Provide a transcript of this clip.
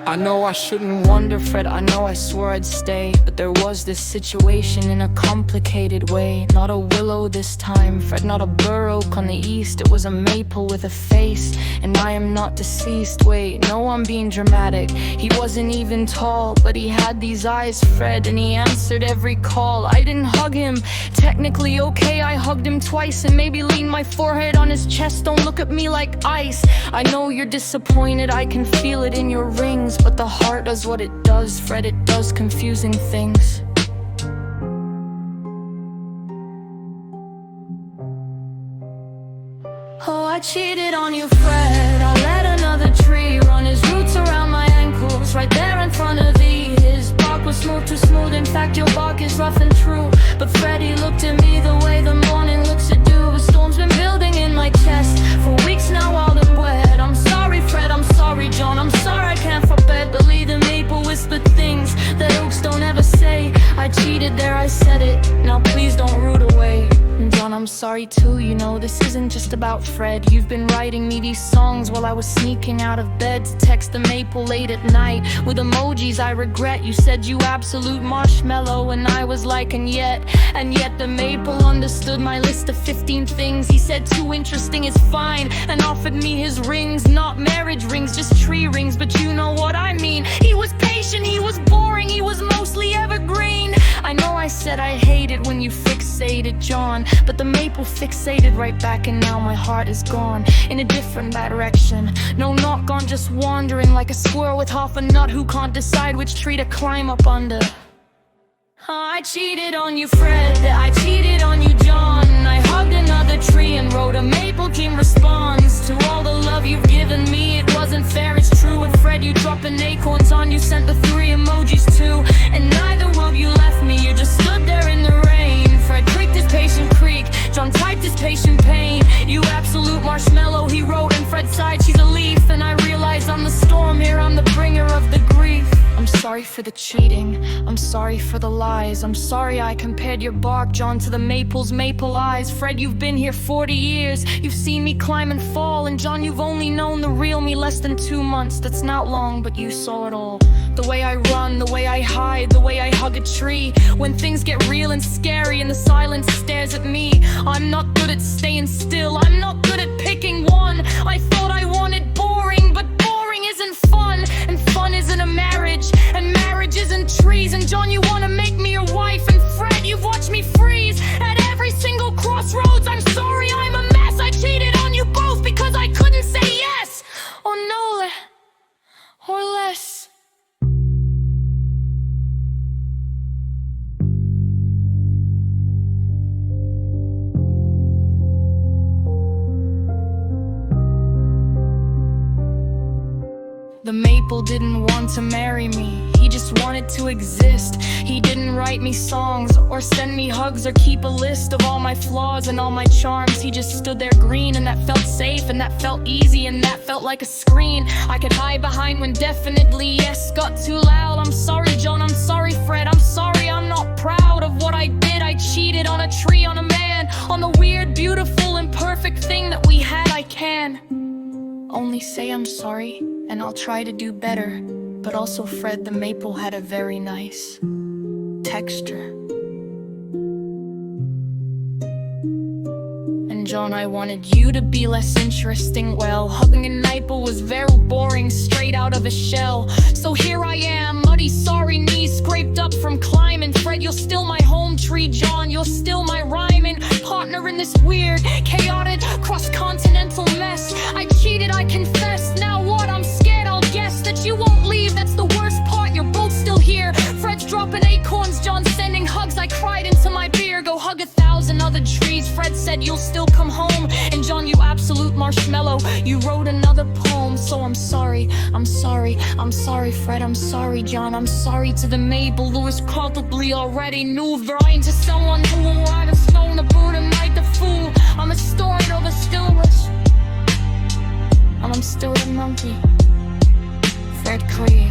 I know I shouldn't wonder, Fred, I know I swore I'd stay, but there was this situation in a complicated way. Not a willow this time, Fred, not a bur oak on the east. It was a maple with a face, and I am not deceased. Wait, no, I'm being dramatic. He wasn't even tall, but he had these eyes, Fred, and he answered every call. I didn't hug him, technically okay, I hugged him twice, and maybe leaned my forehead on his chest. Don't look at me like ice. I know you're disappointed, I can feel it in your rings, but the heart does what it does, Fred, it does confusing things. Oh, I cheated on you, Fred. I let another tree run his roots around my ankles, right there in front of thee. His bark was smooth, too smooth. In fact, your bark is rough and true. But Fred, he looked at me the way the morning looks at dew. A storm's been building in my chest for weeks now, wild and wet. I'm sorry, Fred, I'm sorry, John, I'm sorry I can't forbid. Believe the maple whispered things that oaks don't ever say. I cheated there, I said it, now please don't root away. And John, I'm sorry too, you know, this isn't just about Fred. You've been writing me these songs while I was sneaking out of bed to text the maple late at night with emojis I regret. You said you absolute marshmallow, and I was like, and yet the maple understood my list of 15 things. He said too interesting is fine, and offered me his rings. Not marriage rings, just tree rings, but you know what I mean. He was patient, he was boring, he was mostly evergreen. I know I said I hated when you fixated, John, but the maple fixated right back, and now my heart is gone in a different direction. No, not gone, just wandering like a squirrel with half a nut who can't decide which tree to climb up under. I cheated on you, Fred, I cheated on you, John. I hugged another tree and wrote a Maple King response to all the love you've given me. It wasn't fair, it's true. And Fred, you dropping acorns on, you sent the 3 emojis too, and neither of you left me, you just stood there in the rain. Fred clicked his patient creak, John typed his patient pain. You absolute marshmallow, he wrote, and Fred sighed, she's a leaf. And I realized I'm the storm here, I'm the bringer of the grief. I'm sorry for the cheating, I'm sorry for the lies. I'm sorry I compared your bark, John, to the maple's maple eyes. Fred, you've been here 40 years, you've seen me climb and fall. And John, you've only known the real me less than 2 months. That's not long, but you saw it all. The way I run, the way I hide, the way I hug a tree. When things get real and scary and the silence stares at me, I'm not good at staying still, I'm not good at picking one. I thought I wanted boring, but boring isn't fun. And fun isn't a marriage, and marriage isn't trees. And John, you wanna make me your wife, and Fred, you've watched me freeze at every single crossroads. I'm sorry, I'm a mess. I cheated on you both because I couldn't say yes or no or less. The maple didn't want to marry me, he just wanted to exist. He didn't write me songs or send me hugs or keep a list of all my flaws and all my charms. He just stood there green, and that felt safe, and that felt easy, and that felt like a screen I could hide behind when definitely yes got too loud. I'm sorry, John, I'm sorry, Fred, I'm sorry, I'm not proud of what I did. I cheated on a tree, on a man, on the weird, beautiful, and perfect thing that we had. I can only say I'm sorry, and I'll try to do better. But also, Fred, the maple had a very nice texture. And John, I wanted you to be less interesting. Well, hugging an maple was very boring, straight out of a shell. So here I am, muddy, sorry knees scraped up from climbing. Fred, you're still my home tree, John, you're still my rhyming partner in this weird, chaotic, cross-continental mess. I cheated, I confess. Now what? I'm scared, I'll guess that you won't leave. That's the worst part, you're both still here. Fred's dropping acorns, John's sending hugs. I cried into my beer, go hug 1,000 other trees. Fred said you'll still come home, and John, you absolute marshmallow, you wrote another poem. So I'm sorry, I'm sorry, I'm sorry, Fred, I'm sorry, John, I'm sorry to the maple who is culpably already new, lying to someone who will ride a stone, the Buddha night, the fool. I'm a story of a stillness, and I'm still the monkey, Fred Cree.